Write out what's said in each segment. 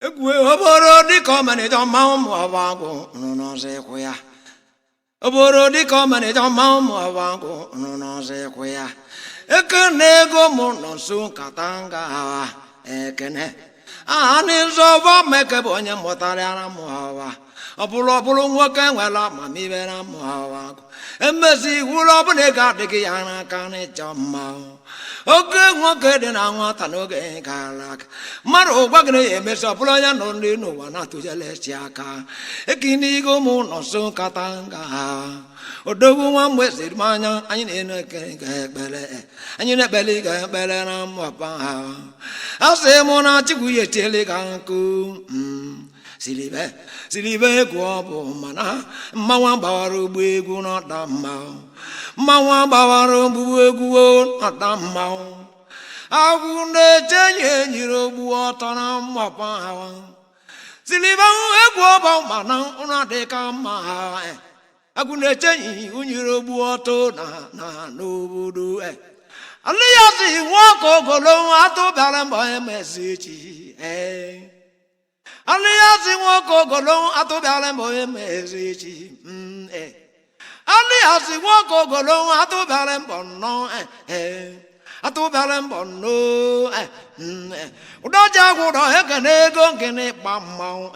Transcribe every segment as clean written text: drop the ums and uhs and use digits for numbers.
Oboro di komane don maum awango no se kwea. Oboro di komane don maum awango no se kwea. Ekenego mo no su katanga ekene. Ani zova meke bonye motare ara mowa. Obulo nwoke nwela mami bera mowa. Emezi wulo bune ga digi yana kane jamma. Oke nwoke dị na nwata n'oge gara aga mmadụ ụgbagịrị ya emesa bụrụ anya nọ ndị n'ụwa na-atụjelesi aka ekinigo mụ nọso nkata nga odogwu nwa mgbe siri m anya anyị na-ekpere anyị na-ekpere ga ekpere na mmapa ha asị mụ na chikwu ya etiele ka nkụ siribe egwu ọ bụ mana mmanwa gbawara ụgbọ egwu n'ọda mma mmanwa gbawara ogbu egwu n'ọda mma agwụ na-ejenye enyiri ogbu ọtọ na mmapa ha siribe egwu ọba mana ụra dịka mma ha agwụ na-ejenye unyiri ogbu ọtọ na n'obodo alịya si nwoke ogolo atụbịara mbọ emezi echi Aliasi woko golong atụbịara mbọ emezichi Aliasi woko golong atụbịara mbọ nọ atụbịara mbọ nọ Udoja gwụdọ ekene ego nkene kpa mmanwụ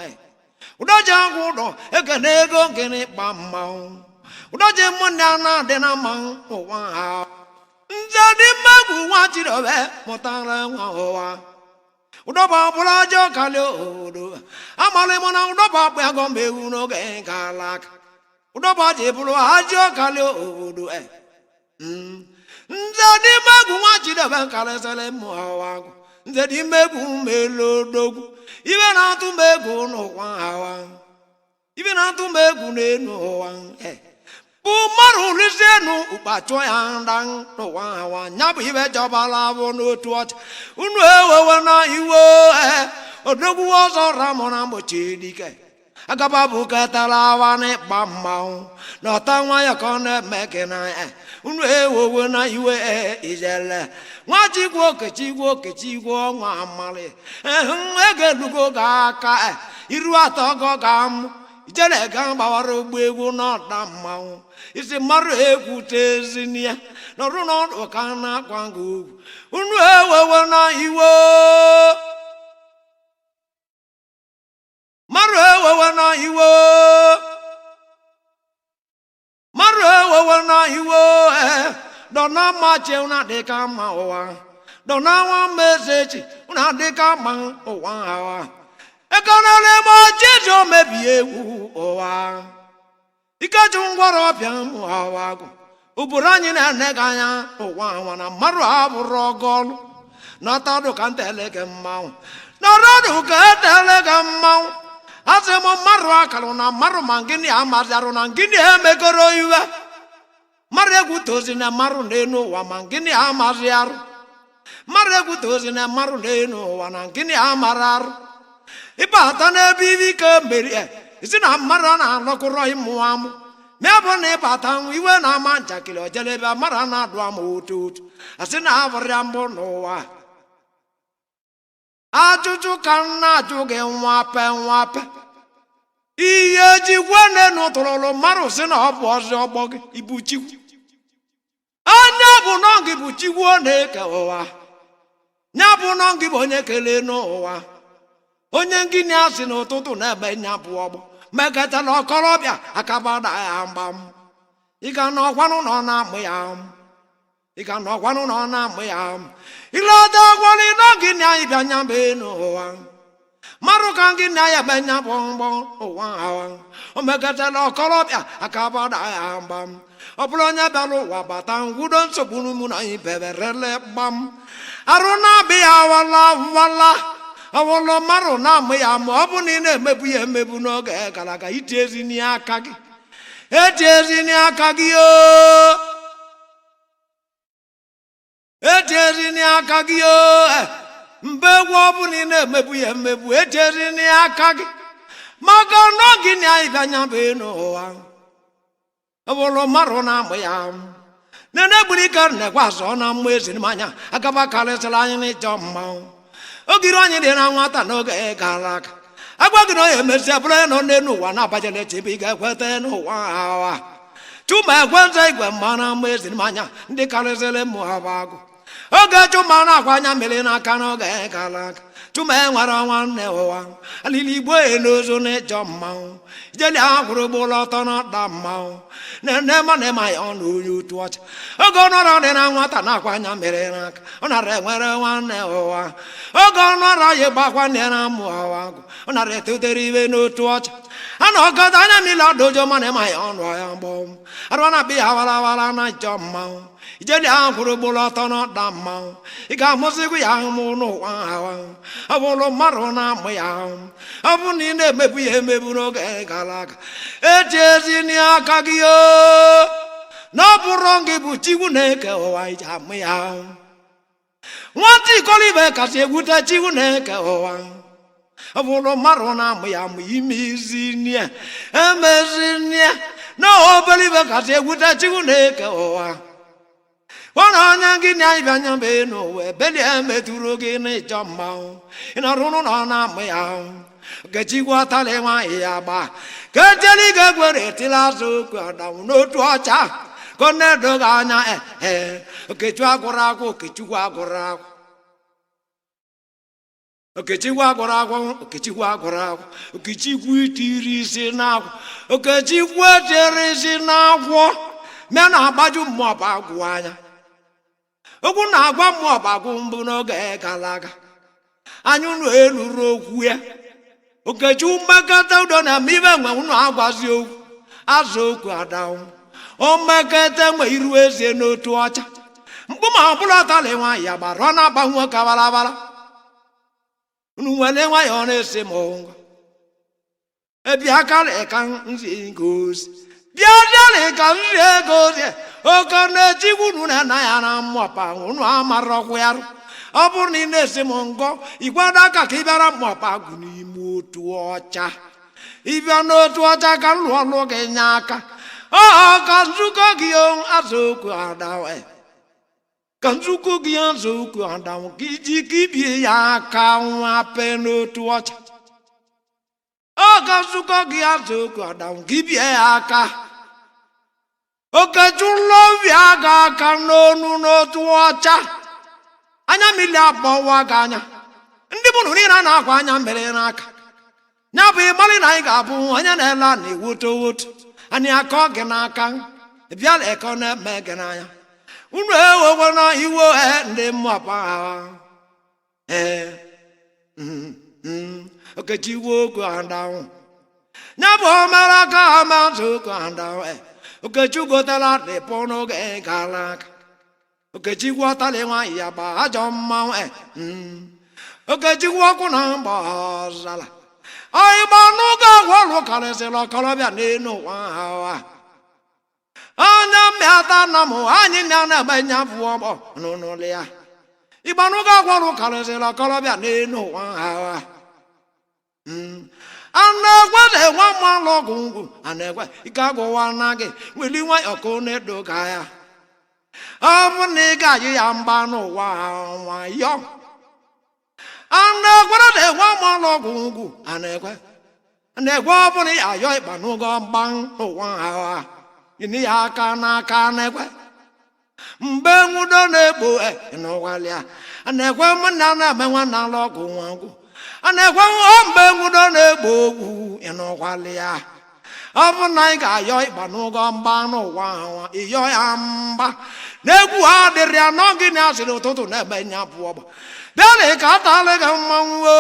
Udoja gwụdọ ekene ego nkene kpa mmanwụ Udoja mụnne na-adị na mmanwụ ụwa ha Nze dị mmegwu nwa Chidobe mụtara nwa ụwa Udoba bulajo kalio amale mona udoba bego mewu no ge galak Udoba je bulu ajo kalio Nzadi magu wachide ben kale sele muawagu Nzadi megu melodogu Ibe na tu megu no wawa Ibe na tu megu ne no wan Umaru lisenu upacho yandang no wawa Nyabu ibe jabala wono tuat Unwewe na iwo Odogu wazo ramona mochidike Agababu katalawa ne bambao No tangwa ya kone mekena Unwewe na iwe izele Wachigwo mwamale Ege lugo gaka Iru atoko gamu Ijele gamba waru bwegu no damao Isi maru ekutezinia No runo wakana kwangu Unwewe na iwo Maru na iwo Maru na iwo Dona mache una deka mawa Dona wa mesechi una deka ma owa Ekanale mo jejo mebie wu owa Ikaju ngwaro bia mu awago Uburanyi na neganya owa na maru aburo golu Na tado kantele ke mau Na rodu kantele ke mau Ase mo maru akalu na maru mangini amazaru na ngini emegoro iwe Maru egutozi na maru nenu wa mangini amaziaru Maru egutozi na maru nenu wa na ngini amararu Ibata na bibi ke mberi isi na mara na lokoro imuamu mebo na ibata iwe na manja kilo jelebe mara na do amutu asi na avrambo nowa ajuju kana juge nwape iye jigwene no tololo maru si na obu ozi ogbogi ibuchiwu anya bu no ngi buchiwu na ke owa nya bu no ngi bonye kele no owa Onye ngini asị n'ụtụtụ na-ebe nya bụ ọgbọ meketa na ọkọlọbịa akabada ya mgbam ịga n'ọkwanụ nọ na-amụ ya ịga n'ọkwanụ nọ na-amụ ya ileta gwali na ngini anyị bịa nya bụ n'ụwa marụ ka ngini anyị ebe nya bụ mgbọ ụwa awa o meketa na ọkọlọbịa akabada ya mgbam ọ bụrụ onye bịara ụwa bata ngwudo nsogbu mụ na anyị beberele gbam arụ na-abịa wala Awolo maru na amụ ya ma ọ bụ na ị na-emebu ya emebu n'oge gara aga iti ezi n'aka gị eti ezi n'aka gị eti ezi n'aka gị mbe egwu ọ bụ na ị na-emebu ya emebu eti ezi n'aka gị maka n'oge na anyị bịanya bụ n'ụwa awolo maru na amụ ya nene gburu ike nnekwa azọ na mmụ ezi n'anya agaba karịsịrị anyị n'ịchọ mmanwụ ogiri onye dị na nwata n'oge gara aga agwa gị na onye mesịa bụrụ nọ n'elu ụwa na-abajele chebe ị ga-ekweta n'ụwa awa chuma ekwenze igwe mmanụ ama eziri m anya ndị karịsịrị mụ agụ oge chuma na-akwa anya mmiri n'aka n'oge gara aga chuma enwere nwanne ụwa alili igbo n'ozu n'ịchọ mmanwụ ijeli ahụrụ ụgbọụlọ ọtọ n'ọda mmanwụ nene mana ịma ya ọnụ onye otu ọcha oge ọnọrọ dị na nwata na-akwa anya mmiri n'aka ọ nara enwere nwanne ụwa oge ọnọrọ ya gbakwa nne na mụ ụwa agụ ọ nara etotere iwe n'otu ọcha a na ọgọdọ anya mmiri ọdojo mana ịma ya ọnụ ya mgbọm arụ na be ya warawara na ịchọ mmanwụ ijeli ahụrụ ụgbọụlọ ọtọ n'ọda mmanwụ ị ga-amụzikwu ya ahụ n'ụwa ahụ ọ bụrụ mmadụ na-amụ ya ahụ ọ bụ na ị na-emebu ya emebu n'oge gara aga eji ezi n'aka gị na ọ bụrụ gị bụ Chukwu na-eke ụwa iji amụ ya ahụ nwata ikolibe kasị egwute Chukwu na-eke ụwa ọ bụrụ mmadụ na-amụ ya amụ ime izi nne emezi nne na obere ibe kasị egwute Chukwu na-eke ụwa ọrụ onye gị na ịbịanya mbe n'ụwa ebeli emetụrụ gị n'ịchọ mmanwụ ị nọrụ n'ụlọ na-amụ ya ahụ Okechukwu ọtala nwaanyị ya gba ka ejeli ga-egwere etila azụ okwu adanwụ n'otu ọcha ka ọ na-edoghị anya Okechukwu agwụrụ agwụ Okechukwu agwụrụ agwụ Okechukwu agwụrụ agwụ Okechukwu agwụrụ agwụ Okechukwu itiri isi n'agwụ Okechukwu ejere isi n'agwọ mee na-agbaju mmụọ bụ agwụ anya okwu na-agwa mmụọ bụ agwụ mbụ n'oge gara aga anyị unu eluru okwu ya Okechukwu mmekọta udo na ibe nwe unu agwazi okwu azụ okwu adanwụ o mmekọta nwe iru eze n'otu ọcha mkpu ma ọbụla ọtala nwaanyị ya gbara ọ na-agbanwe ka barabara unu nwere nwaanyị ọ na-ese m ngwa ebia karị ka nzi gozi bịa dịrị ka nri ego ozi oke na-echikwu unu na ya na mmụọpa unu amarọkwa ya ọ bụrụ na ị na-esi m ngọ ịkwado aka ka ị bịara mmụọpa agụ n'ime otu ọcha ịbịa n'otu ọcha ka m lụọ ọlụ gị nye aka ka nzukọ gị azụ okwu adawe ka nzukọ gị azụ okwu adanwụ ka iji ka ibie ya aka nwape n'otu ọcha ka nzukọ gị azụ okwu adanwụ ka ibie ya aka Okechukwu ọbịa ga aka n'onu n'otu ọcha anya mmiri abụọ gị anya ndị bụ niile na-akwa anya mmiri n'aka ya bụ ịmalị na anyị ga-abụ onye na-ele a na-ewoto woto anyị akọ gị n'aka bịala eko na-eme gị n'anya unu ewekwe na iwe ndị mmụọpa Okechukwu okwu adanwụ ya bụ omere aka amazụ okwu adanwụ Okechukwu tara dịpụ n'oge gara aga Okechukwu ọtala nwaanyị ya gba ajọ mmanwụ Okechukwu ọkụ na mgba ọzala ịgba n'oge agwa ọrụ karịsịrị ọkọlọbịa n'elu ụwa hawa anya mmịata na mụ anyị nya na-egbe nya bụ ọgbọ n'ụlọ ya ịgba n'oge agwa ọrụ karịsịrị ọkọlọbịa n'elu ụwa hawa ana-egwe na-enwe mmanụ ọgwụ ngwụ ana-egwe ike agwụwa na gị weli nwayọ ka ọ na-edoga ya ọ bụ na ị ga-ayị ya mgba n'ụwa nwayọ ana-egwere na-enwe mmanụ ọgwụ ngwụ ana-egwe ọ bụ na ya ayọ ịkpa n'ụgọ mgba n'ụwa ha gịnị ya aka n'aka ana-egwe mgbe nwudo na-egbo n'ụwalịa ana-egwe mụnna na-eme nwanna alụ ọgwụ nwa ngwụ ana-egwe mgbe nwudo na-egbo ogwu ịnụkwalị ya ọ bụ na anyị ga-ayọ ịgba n'ụgọ mgba n'ụwa nwa ịyọ ya mgba na-egwu ha dịrị ya n'oge na-asịrị ụtụtụ na-egbe nya pụọ gba bịa ka atalị gị mmanwụ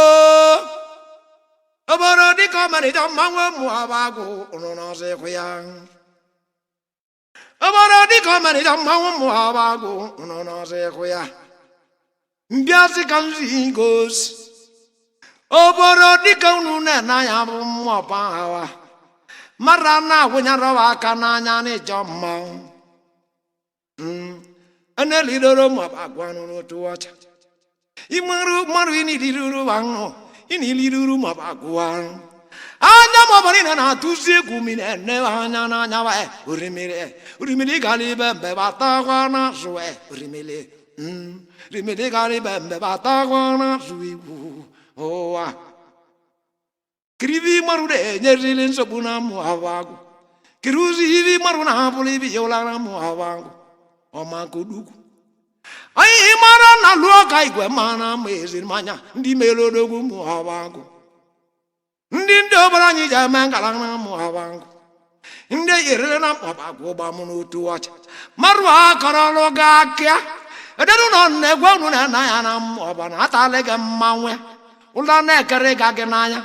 obodo dịka ọmarịcha mmanwụ mụọba agụ ụnụ n'ọzọkwa ya obodo dịka ọmarịcha mmanwụ mụọba agụ ụnụ n'ọzọkwa ya mbịasị ka nzi gosi obodo dịka unu na-ena ya bụ mmụọpa hawa mara na-agwụnyarọwa aka n'anya n'ịchọ mmanwụ na-elidoro mmụọpa agwa n'otu ọcha mmadụ ịniliruru mmụọpa agwa anya maọbụ niile na-atụzi egwu mmiri ene anya n'anya orimiri gara ibe mbe batakwa n'azụ orimiri rimede gari bembe batagwana zuigu oa krivi marude nyerilin sobuna muawagu kiruzi hivi maruna pulivi yola muawagu omakuduku ai imara na luoka igwe mana mezi manya ndi melodogu muawagu ndi ndobara nyi jamangala na muawagu ndi yerele na muawagu ba munutu wacha marwa karalo gakya ededu no negwa nu na ya na muabana atalega mmanwe ụla na-ekere ga gị n'anya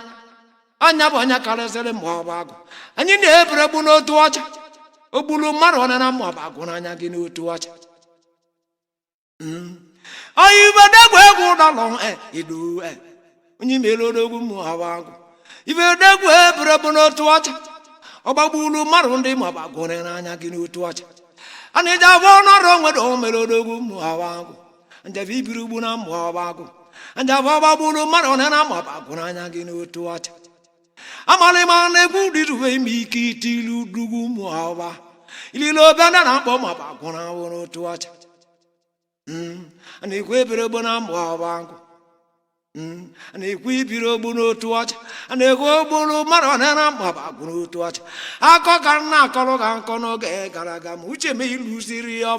anya bụ onye karịsịrị muawagu anyị na-ebere n'otu ọcha ogbulu mmadụ ọ na muawagu n'anya gị n'otu ọcha anyị ibedegwu egwu ụdalọ idu onye melodogwu muawagu ibedegwu ebere n'otu ọcha ọgbagbulu mmadụ ndị muawagu n'anya gị n'otu ọcha ani jabo noro ngwedo melodogu muawagu anjavi birubu na muawagu anjava babulu marone na mabagu na nyagi n'otu ọcha amale mane gudiru emiki tilu dugu muawa ililo bana na bo mabagu na n'otu ọcha ani kwebirubu na muawagu ani kwebirubu n'otu ọcha ani kwobulu marone na mabagu n'otu ọcha akọka na akọrọ ga nkọ n'oge gara aga ma uche m iluziri ya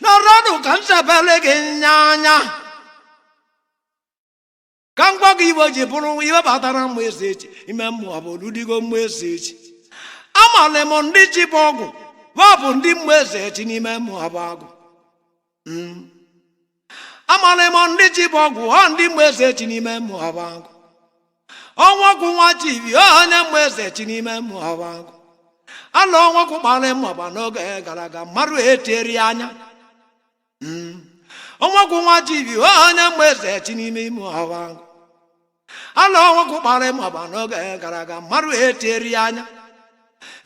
na rọdụ ka nsebele gị nyanya ka ngwa gị iwe ji bụrụ iwe batara mmụ eze echi ime mmụọ bụ oludigo mmụ eze echi amale m ndị ji bụ ọgwụ bụ ndị mmụ eze echi n'ime mmụọ bụ agụ amale m ndị ji bụ ọgwụ ndị mmụ eze echi n'ime mmụọ bụ agụ ọnwakwu nwa chibi onye mmụ eze echi n'ime mmụọ bụ agụ ala ọnwakwu kpara mmụọba n'oge gara aga mmadụ etieri anya ọnwakwu nwa chibi onye mmụ eze echi n'ime mmụọ bụ agụ ala ọnwakwu kpara mmụọba n'oge gara aga mmadụ etieri anya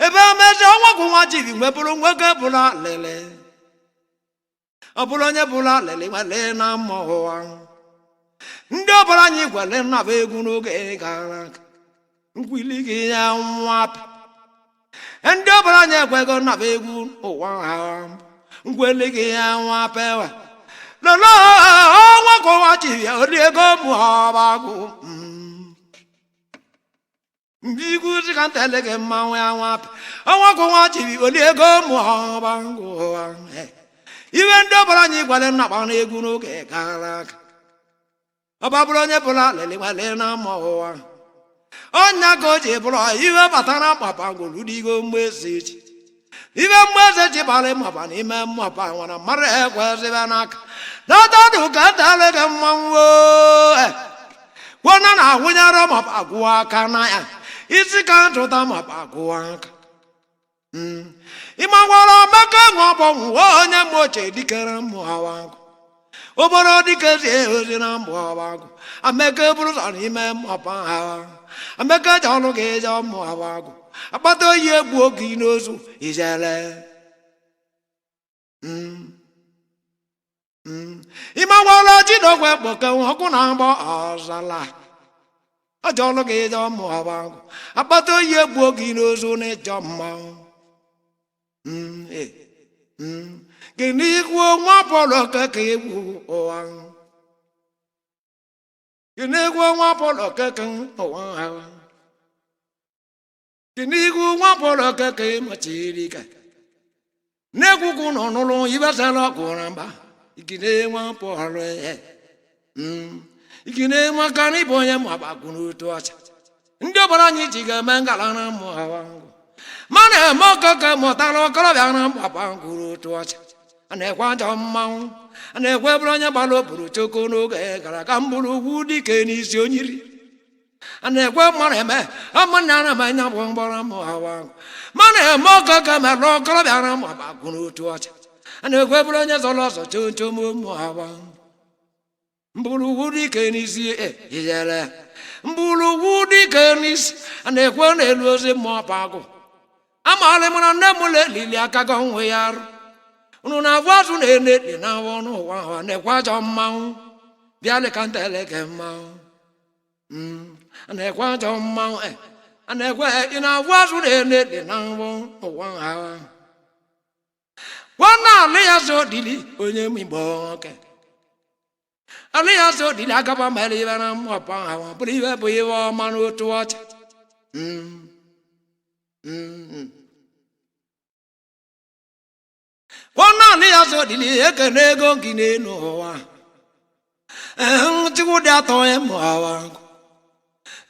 ebe emezi ọnwakwu nwa chibi nwebụrụ nwoke bụla lele ọ bụrụ onye bụla lele nwele na mmụọ ụwa ndị ọbara anyị gwere nnaba egwu n'oge gara aga nkwili gị ya nwapụ ndị ọbara anyị ekwego nnaba egwu ụwa ha nkwili gị ya nwapụ ewe lolo ọnwakwu nwa chibi oriego muawagu mbigu zika ntele gị mmanwụ ya nwapụ ọnwakwu nwa chibi oriego muawagu iwe ndị ọbara anyị gwere nnaba n'egwu n'oge gara aga ọba bụrụ onye bụla lele nwale na ama ụwa ọnya ka o ji bụrụ iwe batara mapagolu digo mgbe eze echi iwe mgbe eze echi bara mapa n'ime mmapa nwere mmadụ ekwezịbe n'aka n'ọtọdụ ka tele gị mmanwụ gwona na ahụnyere mapagụ aka na ya isi ka ntụta mapagụ aka ịmagwara maka ṅụọbọnwụ onye mgbe ochie dikere mmụọwagụ obodo dike zie ozi na muawagu ameke bụrụ sọ n'ime mmapa ha ameke ji ọnụ gị eje muawagu akpata oyi egbu oge n'ozu ijele ịmagwala Chineke kpoke ọkụ na agbọ ọzala ọjọ ọnụ gị eje muawagu akpata oyi egbu oge n'ozu na ịjọ mmanwụ gịnị kwuo nwa pọlọ keke egwu ụwa gịnị kwuo nwa pọlọ keke ụwa ha gịnị kwuo nwa pọlọ keke machiri ka n'egwugwu nọ n'ụlọ ibesala ọkụra mba ikine nwa pọlọ ikine maka na ịbụ onye magbagwu n'otu ọcha ndị ọbara anyị ji ga-eme ngala na mmụ hawa mana eme ọkọkọ mụtara ọkọrọbịa na mgbapa ngwuru otu ọcha a na-ekwe ajọ mmanwụ a na-ekwe bụrụ onye gbara oburu choko n'oge gara aga mbụrụ ugwu dike n'isi onyiri a na-ekwe mmadụ eme amanya na amanya bụ mgbọrọ mmụ hawa mana eme ọkọkọ mere ọkọrọbịa na mgbapagwu n'otu ọcha a na-ekwe bụrụ onye zọrọ ọzọ chonchom ụmụ hawa mbụrụ ugwu dike n'isi ijere mbụrụ ugwu dike n'isi a na-ekwe n'elu ozi mmụọ pagụ amaala m na nne m lelili aka gị onwe ya arụ unu na-abụ azụ na-enedi na awọ n'ụwa ahụ na-ekwe ajọ mmanwụ bịa leka ntele gị mmanwụ a na-ekwe ajọ mmanwụ a na-ekwe ị na-abụ azụ na-enedi na awọ n'ụwa ahụ gwana alị ya zo dili onye migbo oke Alia so di la kapa meli bana mo pa hawa prive prive manu to watch. Wana lia so di li ekene go kine no wa. Chiku dia to emo awangu.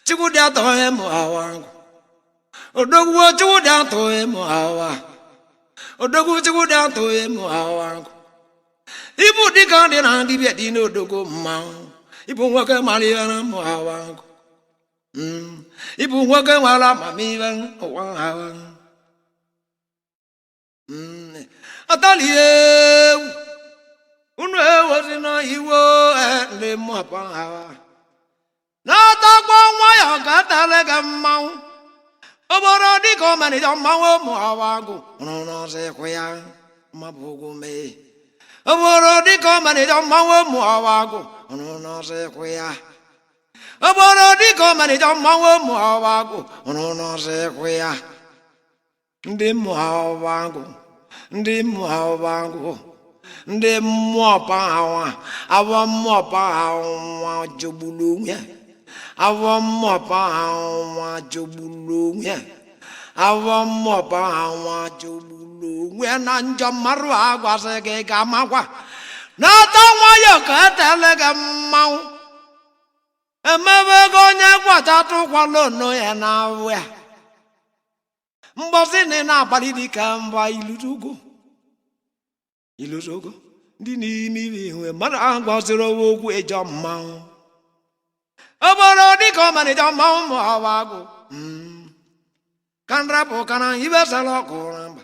Chiku dia to emo awangu. Odogu chiku dia to emo awa. Odogu chiku dia to emo awangu. Ibu di kandi na di biya di no dogo mau. Ibu wake mali na mo awangu. Ibu wake wala mami bang wang awang. Ataliye. Unwe wasina iwo le mo pa hawa. Na ta kwa ya katale gamau. Oboro di ko mani do mawo mo awangu. No se koya mabugu me. Oboro di ko mani do mawo mo awangu. No se koya. Oboro di ko mani do mawo mo awangu. No se koya. Ndi mo awangu. Ndi mo awangu. Ndi mo pa hawa. Awa mo pa hawa jobulunye. Awa mo pa hawa jobulunye. Awa mo pa hawa jobulunye. Nanja maru agwa sege kamakwa. Nata wayo katele gamau. Emewe gonye kwa tatu kwa lono ya na we. Mbosi ni na balidi kamba ilutugo. Ilutugo. Dini mi we mara agwa zero wogu eja mau. Oboro di ko mani ja mau mo awago. Kanra po kana ibe salo ko ramba.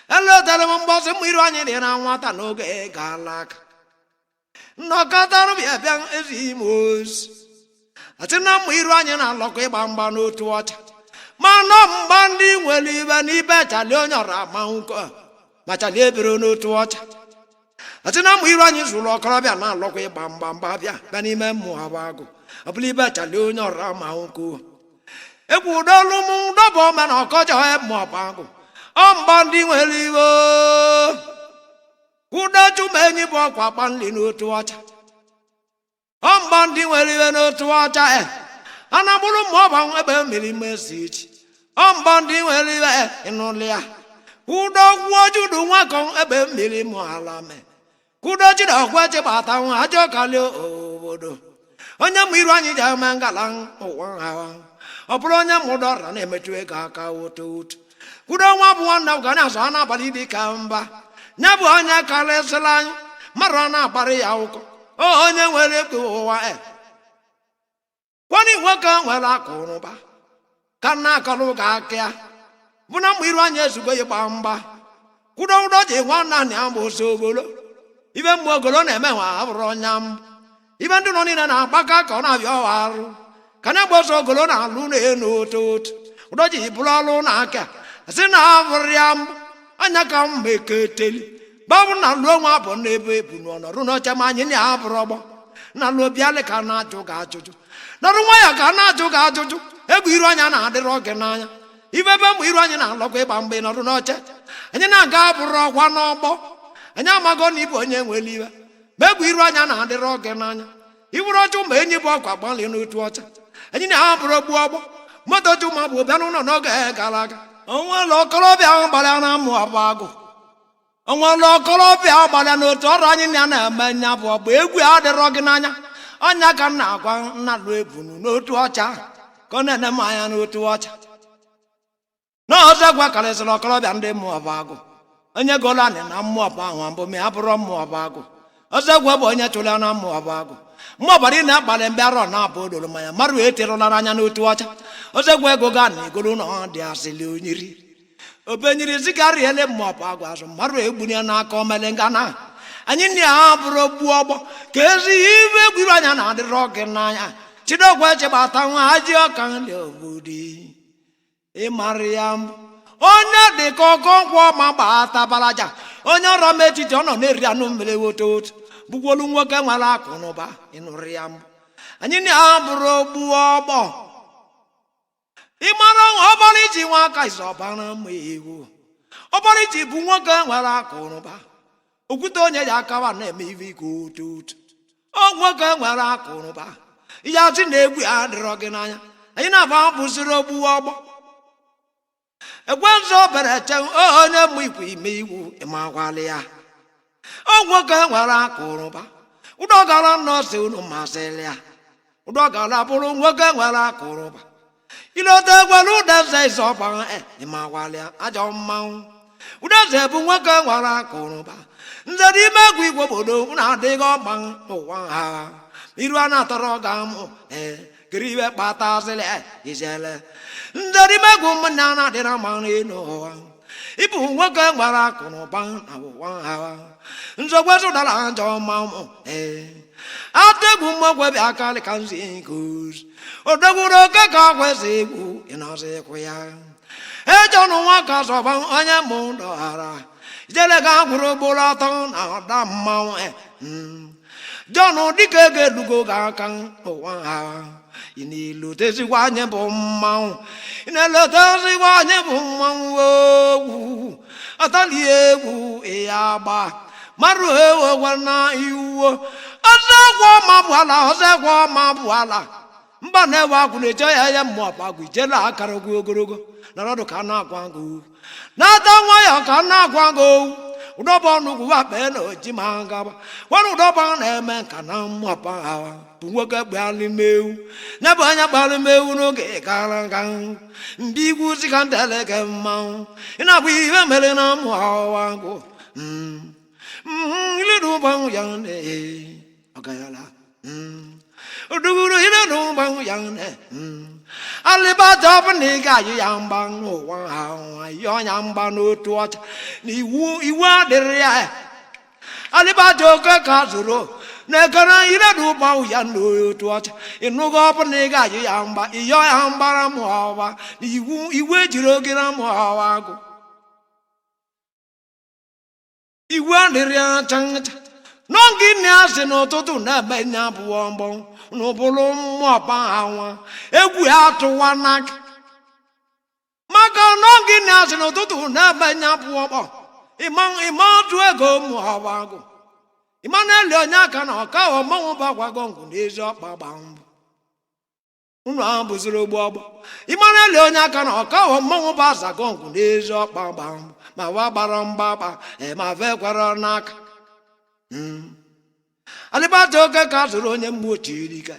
Hello tele mbosi mwiru anyi de na nwata noge galaka. No kataru bia biang ezimos. Atina mwiru anyi na loko ibamba no tuwacha. Mano mbandi nweli ibe ni becha leonyora maunko. Macha lebiro no tuwacha. Atina mwiru anyi zulo okorobia na loko ibamba bia. Bani me mu awago. Abuli becha leonyora maunko. Egwu dolu mu dobo me na okojo e mu abago. Mbandi nweli ibe. Kuda chumenyi bo kwa panli no tuwacha. Mbandi nweli ibe no tuwacha Anabulu moba ebe mili message. Mbandi nweli ibe inulia. Kuda wajudu wakon ebe mili mo alame. Kuda jida kwache bata ajo kali obodo. Onya mwiru anyi ja mangalang owan hawa. Opulo onya mudora na emetu ega ka woto. Kuda wabu wana gana sana balidi kamba. Nyabu onya kale selang marana bari ya uko. Onya nweli kuwa Kwani waka wala konoba. Kana kaluga kya. Buna mwiru anya sugo yebamba. Kuda udoje wana ni ambo sogolo. Ibe mwogolo na emewa abro nyam. Ibe ndu noni na baka kona vyo waru. Kana bo sogolo na lune eno tot. Udoje ibulalo na aka. Asina avriam. Anya kambe keteli. Babu na luo nwa bo nebe bunu no runo chama nyi ni abrobo. Na luo biale kana juga ajuju. Narumwa ya kana juga ajuju. Egu iru anya na adiro genanya. Ibebe mu iru anya na lokwe bambe no runoche. Anya na ga buro kwa n'ogbo. Anya mago ni ibu onye nweliwe. Egu iru anya na adiro genanya. Iburo chu me enyi bo kwa gbanle n'otu ocha. Anya na aburo gbu ogbo. Moto chu ma bu bia no no ga galaga. Onwa lo kolobia gbara na mu abago. Onwa lo kolobia gbara n'otu ọrụ anyị na emenya bụ ọgba egwu adiro genanya. Onya ka na agwa nna lu ebunu n'otu ọcha ka ọ na-ene m anya n'otu ọcha na ọzọ gwa karịsịrị ọkọrọbịa ndị mmụọ bụ agụ onye gola nị na mmụọ bụ ahụ mbụ ma ya bụrụ mmụọ bụ agụ ọzọ gwa bụ onye chụla na mmụọ bụ agụ mmụọ bara ị na-akpali mgbe arọ na-abụ odoro mmanya marụ eterụlara anya n'otu ọcha ọzọ gwa ego ga na igolo na ọ dị asịlị onyiri obenyiri zigarị ele mmụọ bụ agụ azụ marụ egbunye n'aka omele ngana anyị ndị a bụrụ gbuo ọgbọ ka ezi ibe egwuru anya na-adịrị ọgị n'anya Chidokwe chebata nwa haji ọka ndị obodo ịmarị ya mbụ onye dị ka ọkọnkwọ ma gbata balaja onye ọrọ m etiti ọ nọ na-eri anụ mmiri woto woto bụkwolu nwoke nwere akụ n'ụba ịnụrụ ya mbụ anyị ndị a bụrụ gbuo ọgbọ ịmara ọbara iji nwa aka isi ọbara ma ewu ọbara iji bụ nwoke nwere akụ n'ụba okwute onye ji akawa na-eme ive ike otu otu nwoke nwere akụrụba ya sị na egwu ya adịrọ gị n'anya anyị na-aba bụsịrị ogbu ọgbọ ekwensu bere che onye mụ ikwu ime iwu ịmakwali ya nwoke nwere akụrụba ụdọgara nọọsụ unu masịrị ya ụdọgara bụrụ nwoke nwere akụrụba ilote gwara ụdeze ịzọba ịmakwali ya ajọ mmanwụ ụdeze bụ nwoke nwere akụrụba nze n'ime egwu igwe obodo na-adịghị ọgba n'ụwa ha iru a na-atọrọ ga amụ kiri iwe kpatazịlị ijele nze n'ime egwu ụmụnne a na-adịrị mmanụ n'ụwa ịbụ nwoke nwere akụrụba na ụwa ha nzogwezu dara njọ mmanwụ ategwu mmagwebi akali ka nzi nkụzi odogwuru oke ka kwesị egwu ịnọzi ịkwụ ya ejọnụ nwa ka zọba onye mụ dọghara ijele ga gwụrụ ugboro atọ na ọda mmanwụ jọnụ dịka ego elugo ga aka n'ụwa ha ị na-elotezikwa anyị bụ mmanwụ ị na-elotezikwa anyị bụ mmanwụ ogwu atali egwu ya gba marụ ewekwa na iwu ọzọgwọ ma bụ ala ọzọgwọ ma bụ ala mba na-ewe akwụ na-eche ya ya mmụọ pagwu ijele akara ogwu ogologo na ọdụ ka na-agwa gị na-ata nwayọ ka na-agwa gị ụdọba ọnụgwụ wakpe na oji ma gaba gwana ụdọba na-eme nka na mmụọpa ha bụ nwoke gbalịmewu ya bụ anya gbalịmewu n'oge gara aga mgbe igwu si ka nteleke mmanwụ ị na-abụ ihe mere na mmụ hawa gụ iledụgbanwụ ya ọgayala oduguru iledụgbanwụ ya alịbata ọ bụ na ị ga-ayị ya mgba n'ụwa ha yọọ ya mgba n'otu ọcha na iwu adịrị ya alịbata oke ka zụrụ na-ekere iledụgbanwụ ya n'otu ọcha ịnụgo ọ bụ na ị ga-ayị ya mgba ịyọọ ya mgbara mụọwa na iwu ejiri oge na mụọwa agụ iwu adịrị ya chacha n'oge na-asị n'ụtụtụ na-eme nya abụọ mbọ n'ụbụrụ mmụọpa anwa egwu ya atụwa n'aka maka n'oge na-asị n'ụtụtụ na-eme nya abụọ mbọ ịma otu ego mụọwa agụ ịma na-eli onye aka na ọka ọmọnwụ bagwago ngwụ n'ezi ọkpa gba mbọ unu ahụ bụziri ogbo ọgbọ ịma na-eli onye aka na ọka ọmọnwụ bụ azago ngwụ n'ezi ọkpa gba mbọ ma wa gbara mgbaba ma vekwara n'aka alịbata oke ka zụrụ onye mmụọ chiri ka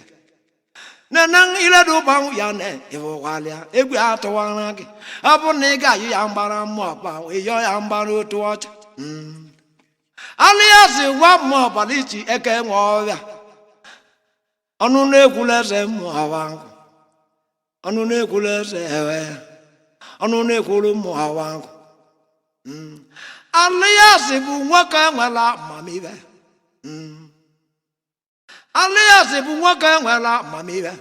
nene iledụgbanwụ ya na ịwụghalịa egwu atụwara gị ọ bụ na ị ga-ayị ya mgbara mmụọpa ịyọ ya mgbara otu ọcha alị ya si gwa mmụọbala ichi eke nwe ọrịa ọnụ na-ekwula eze mmụọwa nkụ ọnụ na-ekwula eze ewe ọnụ na-ekwuru mmụọwa nkụ Alias bụ nwoke nwere amamihe Alias bụ nwoke nwere amamihe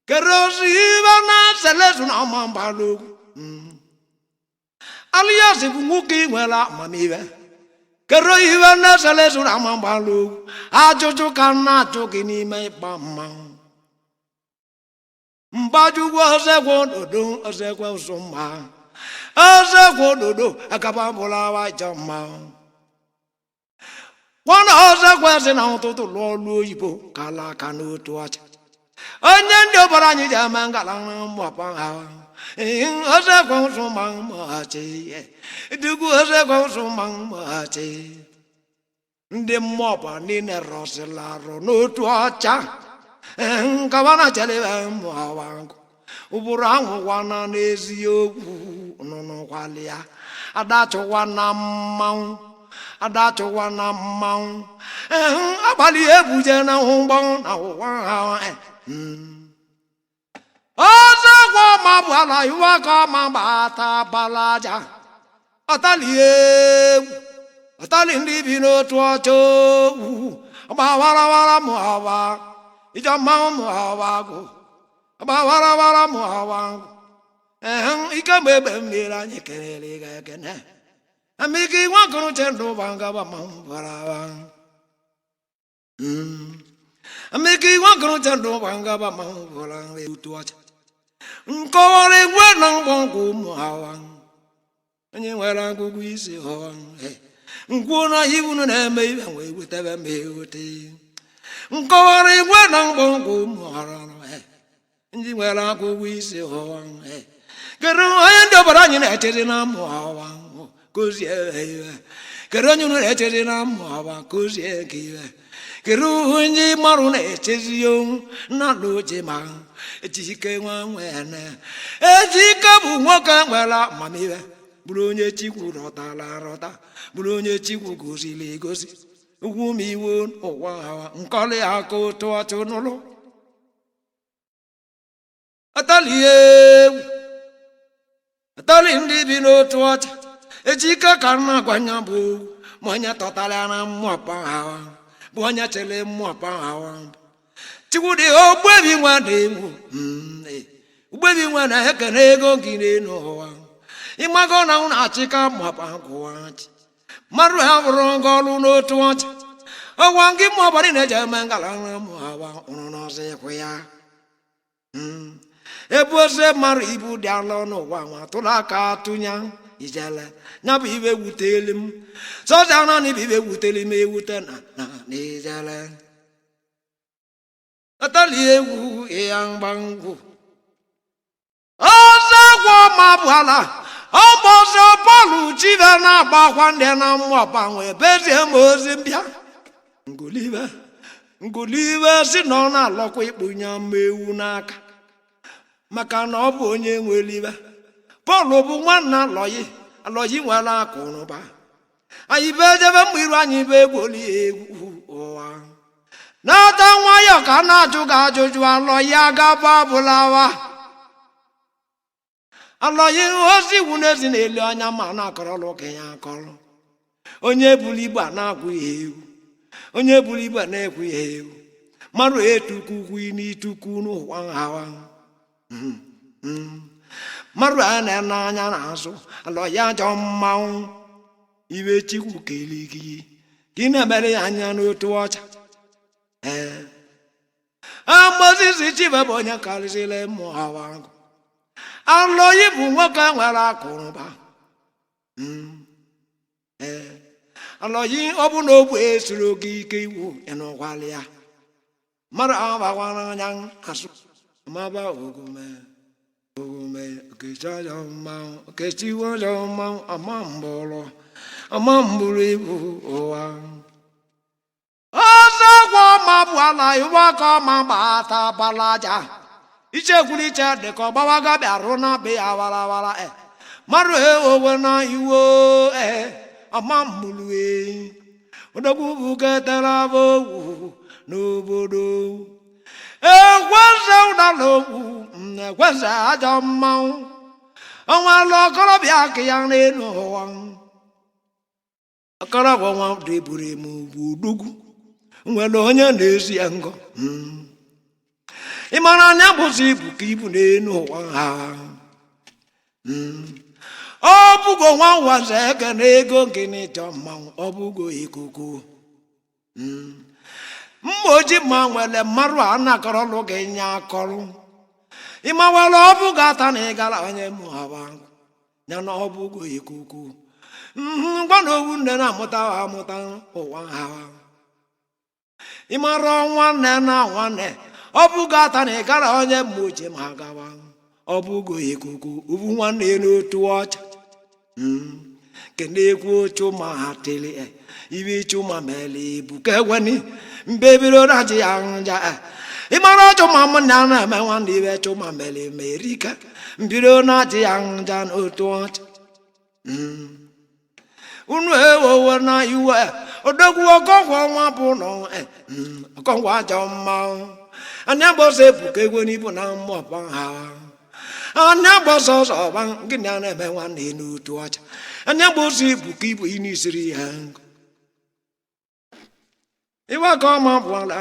kerozi ibe na selezu na amambalo Alias bụ nwoke nwere amamihe kero ibe na selezu na amambalo ajụjụ ka na-ajụ gị n'ime ịkpa mmanwụ mbajugwo ozekwo dodo ozekwo usumma ozekwo dodo akaba bulawa jama wana ozekwo si na ụtụtụ lụọ ọrụ oyibo kala aka n'otu ọcha onye ndị ọbara anyị ji eme ngala na mmụọpa ha ozekwo usumma mmachi dugwu ozekwo usumma mmachi ndị mmụọpa niile rọsịla arụ n'otu ọcha nkabana chelebe mmụọwangu ụbụrụ anwụwana n'eziokwu nụnụkwali ya adachụwa na mmanwụ abalị ebuje na ụgbọ na ụwa ha ọzọkwa ma bụ ala iwe ka ma gbata balaja ọtali egwu ọtali ndị bi n'otu ọcha ogwu ọgbawarawara mụọwa ija mmanwụ hawago abawarawara mụ hawangu ike mgbe egbe mmiri anyị kelere ga ekene amike nwakụrụ chendụ bangaba mmanwụ barawa amike nwakụrụ chendụ bangaba mmanwụ barawa utu ọcha nkọwara egwe na mgbọnkwụ ụmụ hawangu onye nwere agụgụ isi hawangu ngwuna iwu na eme ibe nwe wetebe me wote nkọwara igwe na mgbọngwụ mụọrọ ndị nwere akwụkwọ isi ụwa kedu onye ndị obodo anyị na-echezi na mmụ ọwa kozie iwe kedu onye unu na-echezi na mmụ ọwa kozie nke iwe kedu onye marụ na-echezi na n'oche ma ejike nwa nwene ejike bụ nwoke nwere amamihe bụrụ onye Chukwu rọtara arọta bụrụ onye Chukwu gosiri egosi ugwu m iwu ụwa hawa nkọli aka otu ọtụ n'ụlọ atali ndị bi n'otu ọcha ejike ka nna gwanya bụ ma onye tọtara na mmụọpa hawa bụ onye chere mmụọpa hawa Chikwudi ogbebi nwa na-enwu ugbebi nwa na-ekene ego gị n'ụwa ịmago na ụnụ achịka mmụọpa gwụwachi mmadụ ha bụrụ nga ọrụ n'otu ọcha ọgwa ngị mmụọbara na-eji eme ngala nra mmụọba ụrụ n'ọzọ ịkwụ ya ebu ose mmadụ ibu dị alọ n'ụwa nwa tụrụ aka atụnya ijele ya bụ ibe wuteli m sọja naanị bụ ibe wuteli m ewute na ijele atali egwu ịya mgbangwu ọzọ gwọ ma bụ ala ọgbọzọ Pọl chibe na-agba akwa ndị na mmụọpa nwee bezie ma ozi mbịa ngolibe si na ọ na-alọkwa ikpunye mma ewu n'aka maka na ọ bụ onye nwere ibe Pọl bụ nwanna alọyi nwere akụnụba anyị be jebe mgbe iru anyị be egboli egwu ụwa n'ata nwayọ ka na-ajụ gị ajụjụ alọyi agaba abụlawa alọyi ozi iwu n'ezi na-eli anya ma na-akọrọla okenye akọrọ onye buru igbe na-agwụ ya egwu onye buru igbe na-ekwu ya egwu mmadụ etukwu n'ituku n'ụwa hawa mmadụ a na-ene anya n'azụ alọyi ajọ mmanwụ iwe Chukwu keli gị na-emere ya anya n'otu ọcha Mozis chibe bụ onye karịsịrị mmụọ hawa alọyi bụ nwoke nwere akụrụba alọyi ọ bụ na ogbu esiri oge ike iwu ịnụkwala ya mmadụ ahụ bakwara anya asụ maba ogume okechi ọjọọ mmanwụ okechi iwe ọjọọ mmanwụ ama mbụrụ ibu ụwa ọzọ gwa ma bụ ala iwe aka ma gbata balaja ichekwuru iche dị ka ọgbawaga bịarụ na be ya warawara mmadụ owe na iwo ọma mbulu odogwu buketara owu n'obodo ekweze ụdala okwu ekweze ajọ mmanwụ ọnwa lụ okorobịa aka ya n'elu ụwa okorobịa nwa deburu eme ugwu odogwu nwere onye na-esi ya ngọ ị mara anya bụzi ibu ka ibu n'elu ụwa ha ọ bụgo nwa nwaze eke na ego gịnị chọ mmanwụ ọ bụgo ikuku mma oji ma nwere mmadụ a na-akọrọlụ gị nye akọrụ ịmawara ọ bụgo ata na ịgara onye mụọba ya na ọ bụgo ikuku ngwa na owu nne na-amụta amụta ụwa ha ịmara nwanne na nwanne ọ bụgo ata na ịgara onye mma oji ma gawa ọ bụgo ikuku ubu nwanne n'otu ọcha kenekwu chuma hatili ibi chuma meli buke weni mbebiro raji anja imara chuma mna na me wan ibe chuma meli merika mbiro na ji anja n'otu ọcha unu ewo na iwe odogwu ọgọgwọ nwa bụ no ọgọgwọ ajọ mma anya bose buke weni bụ na mmụọ ha anya gbọsọ ọsọ ọba gịnị a na-eme nwanne n'otu ọcha anya gbọsọ ibu ka ibu ị n'isiri ya iwe ka ọma bụla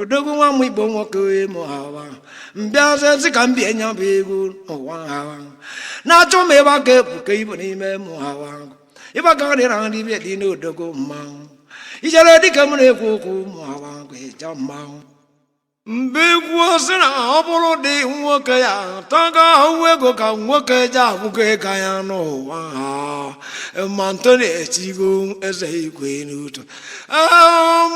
odogwu nwa m Igbo nwoke mụ hawa mbịazi ka mbie nya bụ ego n'ụwa hawa na-achọ m ịba ka ebu ka ibu n'ime mụ hawa ịba ka dịra nri ibe dị n'odogwu mmanwụ ijere dịka m na-ekwu okwu mụ hawa ịja mmanwụ mbegwu sị na ọ bụrụ dị nwoke ya taga ahụ ego ka nwoke ji abụgo ka ya n'ụwa ma Ntoni etigo eze igwe n'otu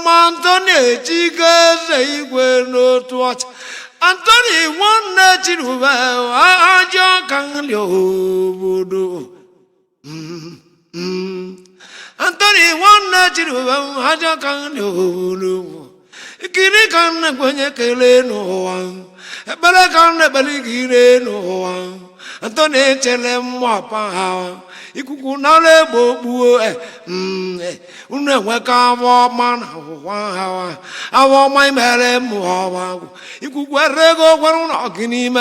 ma Ntoni etigo eze igwe n'otu ọcha Ntoni nwanne Chirube ajọ ka nri obodo Ntoni nwanne Chirube ajọ ka nri obodo ikiri ka nne kwenye kele n'ụwa ekpere ka nne kpere ikiri n'ụwa Ntoni echere mmapa ha ikuku nara egbo gbuo unu enweka avọ ọma na ụwa ha avọ ọma imere mmụọ ikuku erego gwara ụlọ gị n'ime